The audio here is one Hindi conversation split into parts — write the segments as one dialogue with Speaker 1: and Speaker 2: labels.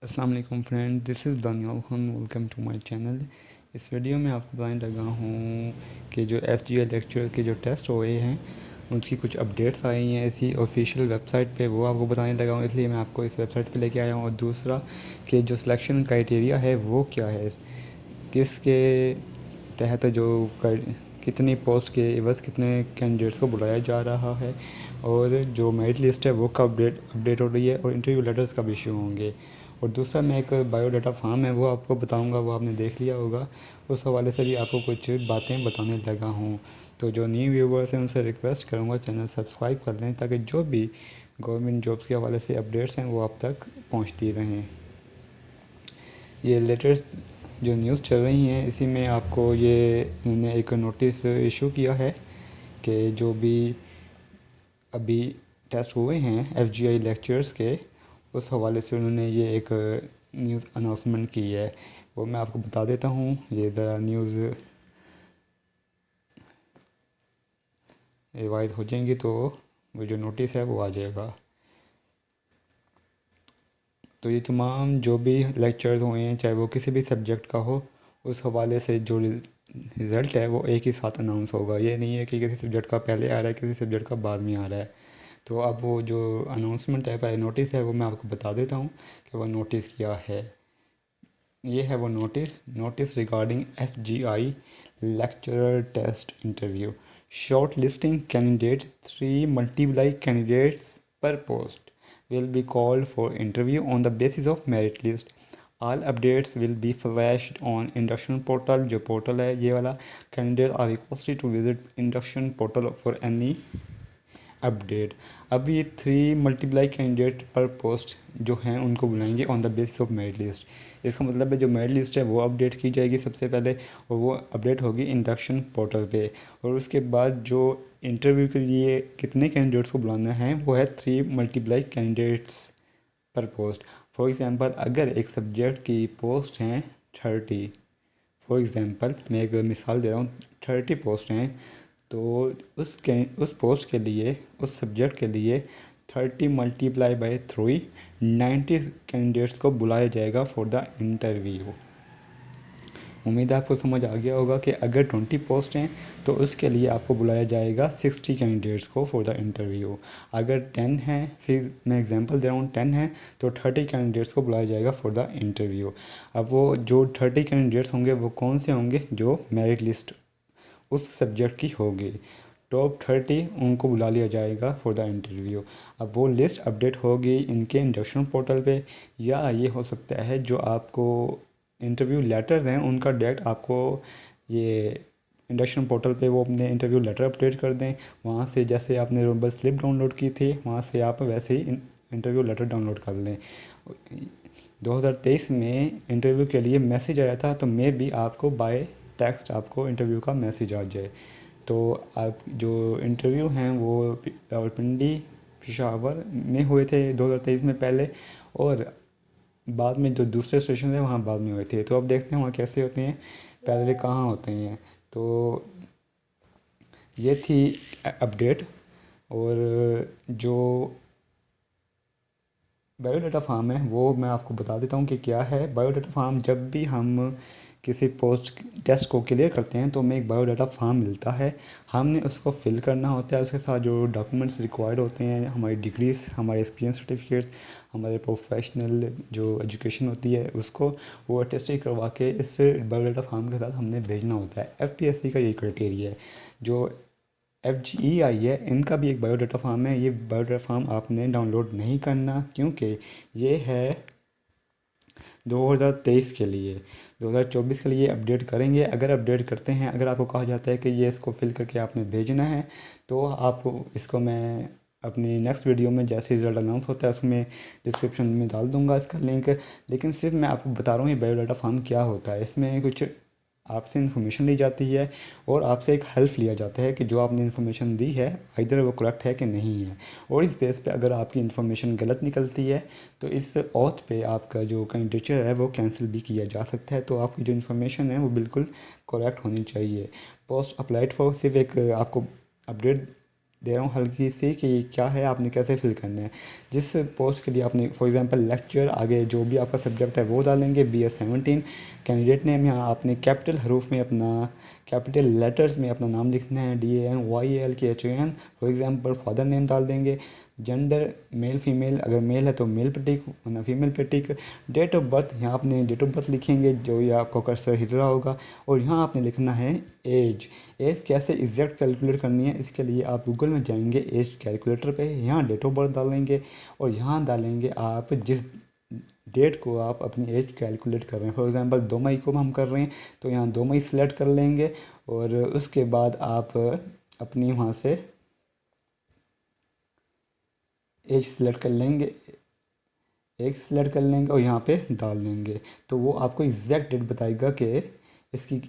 Speaker 1: अस्सलाम वालेकुम friend, this is Danial Khan. Welcome to my channel. इस वीडियो में आपको बताने लगा हूँ कि जो FGI लेक्चर के जो टेस्ट हुए हैं उनकी कुछ अपडेट्स आई हैं इसी ऑफिशियल वेबसाइट पे, वो आपको बताने लगा हूँ। इसलिए मैं आपको इस वेबसाइट पे लेके आया हूँ। और दूसरा कि जो सिलेक्शन क्राइटेरिया है वो क्या है, किसके तहत जो कितनी पोस्ट के एवज़ कितने कैंडिडेट्स को बुलाया जा रहा है, और जो मेरिट लिस्ट है वो कब अपडेट हो रही है, और इंटरव्यू लेटर्स कब इशू होंगे। और दूसरा मैं एक बायोडाटा फार्म है वो आपको बताऊंगा, वो आपने देख लिया होगा। उस हवाले से भी आपको कुछ बातें बताने लगा हूँ। तो जो न्यू व्यूवर्स हैं उनसे रिक्वेस्ट करूँगा चैनल सब्सक्राइब कर लें, ताकि जो भी गवर्नमेंट जॉब्स के हवाले से अपडेट्स हैं वो आप तक पहुँचती रहें। ये लेटेस्ट जो न्यूज़ चल रही हैं इसी में आपको ये इन्होंने एक नोटिस इशू किया है कि जो भी अभी टेस्ट हुए हैं FGI लेक्चर्स के, उस हवाले से उन्होंने ये एक न्यूज़ अनाउंसमेंट की है। वो मैं आपको बता देता हूँ। ये ज़रा न्यूज़ रिवाइज हो जाएंगी तो वो जो नोटिस है वो आ जाएगा। तो ये तमाम जो भी लेक्चर्स हुए हैं, चाहे वो किसी भी सब्जेक्ट का हो, उस हवाले से जो रिज़ल्ट है वो एक ही साथ अनाउंस होगा। ये नहीं है कि किसी सब्जेक्ट का पहले आ रहा है, किसी सब्जेक्ट का बाद में आ रहा है। तो अब वो जो अनाउंसमेंट है, पहले नोटिस है, वो मैं आपको बता देता हूँ कि वो नोटिस क्या है। ये है वो notice regarding FGI lecturer test interview short listing candidate 3 multiply candidates पर post will be called for interview on the basis of merit list. All updates will be flashed on induction portal, जो portal है ये वाला। Candidates are requested to visit induction portal for any update. अब ये 3 मल्टीप्लाई कैंडिडेट पर पोस्ट जो हैं उनको बुलाएंगे on the basis of merit list. इसका मतलब है जो मेरिट लिस्ट है वो अपडेट की जाएगी सबसे पहले, और वो अपडेट होगी इंडक्शन पोर्टल पे। और उसके बाद जो इंटरव्यू के लिए कितने कैंडिडेट्स को बुलाना है वो है 3 मल्टीप्लाई कैंडिडेट्स पर पोस्ट। फॉर एग्ज़ाम्पल अगर एक सब्जेक्ट की पोस्ट हैं 30, फॉर एग्ज़ाम्पल मैं एक मिसाल दे रहा हूँ, 30 पोस्ट हैं, तो उस पोस्ट के लिए, उस सब्जेक्ट के लिए 30 मल्टीप्लाई बाई 3 90 कैंडिडेट्स को बुलाया जाएगा फॉर द इंटरव्यू। उम्मीद है आपको समझ आ गया होगा कि अगर 20 पोस्ट हैं तो उसके लिए आपको बुलाया जाएगा 60 कैंडिडेट्स को फॉर द इंटरव्यू। अगर 10 हैं, फिर मैं एग्जांपल दे रहा हूँ, 10 हैं तो 30 कैंडिडेट्स को बुलाया जाएगा फॉर द इंटरव्यू। अब वो जो 30 कैंडिडेट्स होंगे वो कौन से होंगे, जो मेरिट लिस्ट उस सब्जेक्ट की होगी। टॉप 30 उनको बुला लिया जाएगा फॉर द इंटरव्यू। अब वो लिस्ट अपडेट होगी इनके इंडक्शन पोर्टल पे, या ये हो सकता है जो आपको इंटरव्यू लेटर्स हैं उनका डायरेक्ट आपको ये इंडक्शन पोर्टल पे वो अपने इंटरव्यू लेटर अपडेट कर दें। वहाँ से जैसे आपने रोबल स्लिप डाउनलोड की थी, वहाँ से आप वैसे ही इंटरव्यू लेटर डाउनलोड कर लें। 2023 में इंटरव्यू के लिए मैसेज आया था, तो मे भी आपको बाय टेक्स्ट आपको इंटरव्यू का मैसेज आ जाए। तो आप जो इंटरव्यू हैं वो रावलपिंडी, पेशावर में हुए थे 2023 में पहले, और बाद में जो दूसरे स्टेशन है वहाँ बाद में हुए थे। तो अब देखते हैं वहाँ कैसे होते हैं, पहले कहाँ होते हैं। तो ये थी अपडेट। और जो बायोडाटा फार्म है वो मैं आपको बता देता हूँ कि क्या है। बायोडाटा फार्म, जब भी हम किसी पोस्ट टेस्ट को क्लियर करते हैं तो हमें एक बायोडाटा फार्म मिलता है, हमने उसको फिल करना होता है। उसके साथ जो डॉक्यूमेंट्स रिक्वायर्ड होते हैं, हमारी डिग्रीज, हमारे एक्सपीरियंस सर्टिफिकेट्स, हमारे प्रोफेशनल जो एजुकेशन होती है उसको वो अटेस्टेड करवा के इस बायोडाटा फार्म के साथ हमने भेजना होता है। FPSC का ये क्राइटेरिया है। जो FGEI है इनका भी एक बायोडाटा फार्म है। ये बायोडाटा फार्म आपने डाउनलोड नहीं करना, क्योंकि ये है 2023 के लिए। 2024 के लिए अपडेट करेंगे। अगर अपडेट करते हैं, अगर आपको कहा जाता है कि ये इसको फिल करके आपने भेजना है, तो आपको इसको मैं अपनी नेक्स्ट वीडियो में जैसे रिज़ल्ट अनाउंस होता है उसमें डिस्क्रिप्शन में डाल दूंगा इसका लिंक। लेकिन सिर्फ मैं आपको बता रहा हूँ ये बायोडाटा फार्म क्या होता है। इसमें कुछ आपसे इन्फॉर्मेशन ली जाती है और आपसे एक हेल्प लिया जाता है कि जो आपने इन्फॉर्मेशन दी है इधर वो करेक्ट है कि नहीं है। और इस बेस पे अगर आपकी इन्फॉर्मेशन गलत निकलती है तो इस ऑथ पे आपका जो कैंडिडेचर है वो कैंसिल भी किया जा सकता है। तो आपकी जो इन्फॉर्मेशन है वो बिल्कुल करेक्ट होनी चाहिए। पोस्ट अप्लाइड फॉर सिर्फ एक आपको अपडेट दे रहा हूँ हल्की सी कि क्या है, आपने कैसे फिल करना है। जिस पोस्ट के लिए आपने फॉर एग्जांपल लेक्चर, आगे जो भी आपका सब्जेक्ट है वो डालेंगे, BS17। कैंडिडेट नेम यहाँ आपने कैपिटल हरूफ में अपना, कैपिटल लेटर्स में अपना नाम लिखना है, DANYALKHAN। For example father name डाल देंगे। जेंडर मेल फीमेल, अगर मेल है तो मेल पे टिक वरना फीमेल पे टिक। डेट ऑफ बर्थ, यहाँ आपने डेट ऑफ बर्थ लिखेंगे जो ये आपको कर्सर हिट रहा होगा। और यहाँ आपने लिखना है एज। एज कैसे एग्जैक्ट कैलकुलेट करनी है, इसके लिए आप गूगल में जाएंगे, एज कैलकुलेटर पे, यहाँ डेट ऑफ बर्थ डालेंगे और यहाँ डालेंगे आप जिस डेट को आप अपनी एज कैलकुलेट कर रहे हैं। फॉर एग्जांपल 2 मई को हम कर रहे हैं तो यहाँ 2 मई सेलेक्ट कर लेंगे और उसके बाद आप अपनी वहाँ से एज सेलेक्ट कर लेंगे, एक सेलेक्ट कर लेंगे और यहाँ पे डाल देंगे। तो वो आपको एग्जैक्ट डेट बताएगा कि इसकी,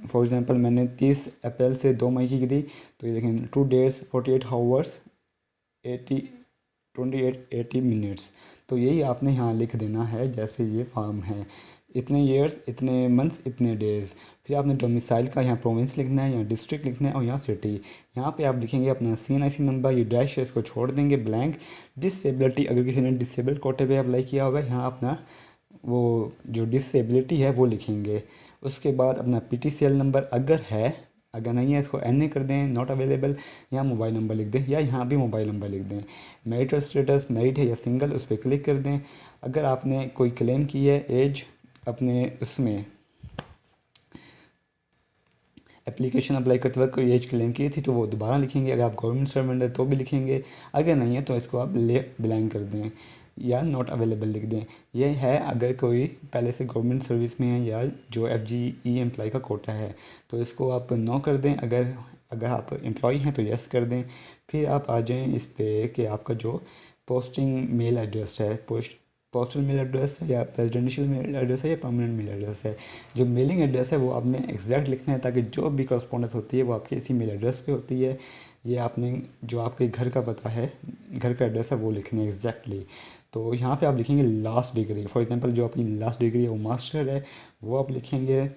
Speaker 1: फॉर एग्जांपल मैंने 30 अप्रैल से 2 मई की दी, तो ये देखें 2 डेज़ 48 आवर्स 80 मिनट्स। तो यही आपने यहाँ लिख देना है, जैसे ये फॉर्म है, इतने ईयर्स इतने मंथ्स इतने डेज़। फिर आपने डोमिसाइल का यहाँ प्रोविंस लिखना है, यहाँ डिस्ट्रिक्ट लिखना है और यहाँ सिटी। यहाँ पे आप लिखेंगे अपना CNIC नंबर, ये डैश है इसको छोड़ देंगे ब्लैंक। डिसेबिलिटी, अगर किसी ने डिसेबल कोटे पे अप्लाई किया हुआ है, यहाँ अपना वो जो डिसेबिलिटी है वो लिखेंगे। उसके बाद अपना PTCL नंबर अगर है, अगर नहीं है इसको NA कर दें, नॉट अवेलेबल। यहाँ मोबाइल नंबर लिख दें या यहाँ भी मोबाइल नंबर लिख दें। मैरिटल स्टेटस, मैरिड है या सिंगल, उस पर क्लिक कर दें। अगर आपने कोई क्लेम की है एज अपने उसमें एप्लीकेशन अप्लाई करते वक्त कोई एज क्लेम की थी तो वो दोबारा लिखेंगे। अगर आप गवर्नमेंट सर्वेंट है तो भी लिखेंगे, अगर नहीं है तो इसको आप ब्लैंक कर दें या नॉट अवेलेबल लिख दें। ये है अगर कोई पहले से गवर्नमेंट सर्विस में है या जो FGE एम्प्लॉय का कोटा है, तो इसको आप नो कर दें। अगर अगर आप एम्प्लॉय हैं तो यस कर दें। फिर आप आ जाएं इस पे कि आपका जो पोस्टिंग मेल एड्रेस है, पोस्टल मेल एड्रेस है या प्रेसिडेंशियल मेल एड्रेस है या परमानेंट मेल एड्रेस है। जो मेलिंग एड्रेस है वो आपने एग्जैक्ट लिखना है, ताकि जो भी करस्पॉन्डेंस होती है वो आपकी इसी मेल एड्रेस पे होती है। ये आपने जो आपके घर का पता है, घर का एड्रेस है, वो लिखना है एग्जैक्टली। तो यहाँ पे आप लिखेंगे लास्ट डिग्री, फॉर एग्जांपल जो आपकी लास्ट डिग्री है वो मास्टर है, वो आप लिखेंगे।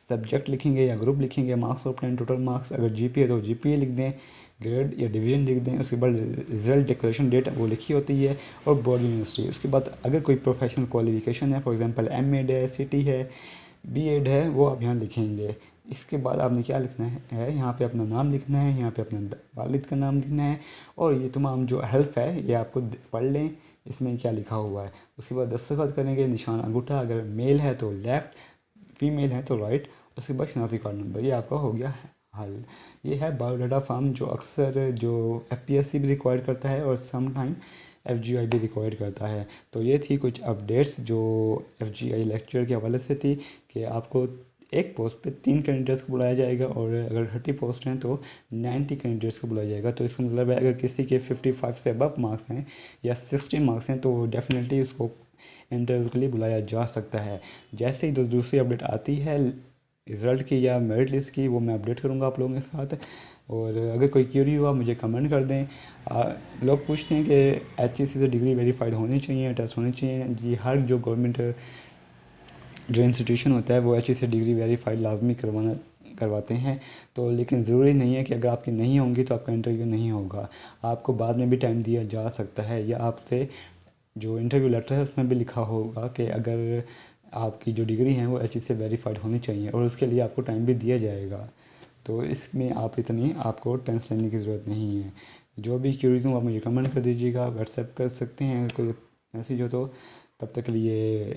Speaker 1: सब्जेक्ट लिखेंगे या ग्रुप लिखेंगे, मार्क्स ऑफ 10 टोटल मार्क्स, अगर GPA तो GPA लिख दें, ग्रेड या डिवीज़न लिख दें। उसके बाद रिजल्ट डिक्लेरेशन डेट वो लिखी होती है और बोर्ड यूनिवर्सिटी। उसके बाद अगर कोई प्रोफेशनल क्वालिफिकेशन है, फॉर एग्जांपल MA है, CT है, B.Ed है, वो आप यहाँ लिखेंगे। इसके बाद आपने क्या लिखना है, यहाँ पे अपना नाम लिखना है, यहाँ पे अपना वालिद का नाम लिखना है और ये तमाम जो हेल्प है ये आपको पढ़ लें, इसमें क्या लिखा हुआ है। उसके बाद दस्तखत करेंगे, निशान अंगूठा, अगर मेल है तो लेफ़्ट, फीमेल है तो राइट। उसके बाद शनाख्ती कार्ड नंबर, ये आपका हो गया हल। ये है बायोडाटा फॉर्म जो अक्सर जो FPSC भी रिक्वायर करता है और सम टाइम FGI भी रिक्वायर करता है। तो ये थी कुछ अपडेट्स जो FGI लेक्चर के हवाले से थी कि आपको एक पोस्ट पे 3 कैंडिडेट्स को बुलाया जाएगा और अगर 30 पोस्ट हैं तो 90 कैंडिडेट्स को बुलाया जाएगा। तो इसका मतलब है अगर किसी के 55 से अबव मार्क्स हैं या 60 मार्क्स हैं तो डेफिनेटली उसको इंटरव्यू के लिए बुलाया जा सकता है। जैसे ही दूसरी अपडेट आती है रिज़ल्ट की या मेरिट लिस्ट की, वो मैं अपडेट करूँगा आप लोगों के साथ। और अगर कोई क्यूरी हुआ मुझे कमेंट कर दें। लोग पूछते हैं कि HEC से डिग्री वेरीफाइड होनी चाहिए, टेस्ट होनी चाहिए जी। हर जो गवर्नमेंट जो इंस्टीट्यूशन होता है वो HEC से डिग्री वेरीफाइड लाजमी करवाते हैं। तो लेकिन ज़रूरी नहीं है कि अगर आपकी नहीं होंगी तो आपका इंटरव्यू नहीं होगा। आपको बाद में भी टाइम दिया जा सकता है या आपसे जो इंटरव्यू लेटर है उसमें भी लिखा होगा कि अगर आपकी जो डिग्री है वो HEC से वेरीफाइड होनी चाहिए और उसके लिए आपको टाइम भी दिया जाएगा। तो इसमें आप इतनी आपको टेंशन लेने की ज़रूरत नहीं है। जो भी क्यूरीज हो आप मुझे कमेंट कर दीजिएगा, व्हाट्सएप कर सकते हैं अगर कोई मैसेज हो तो। तब तक के लिए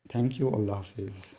Speaker 1: थैंक यू, अल्लाह हाफिज़।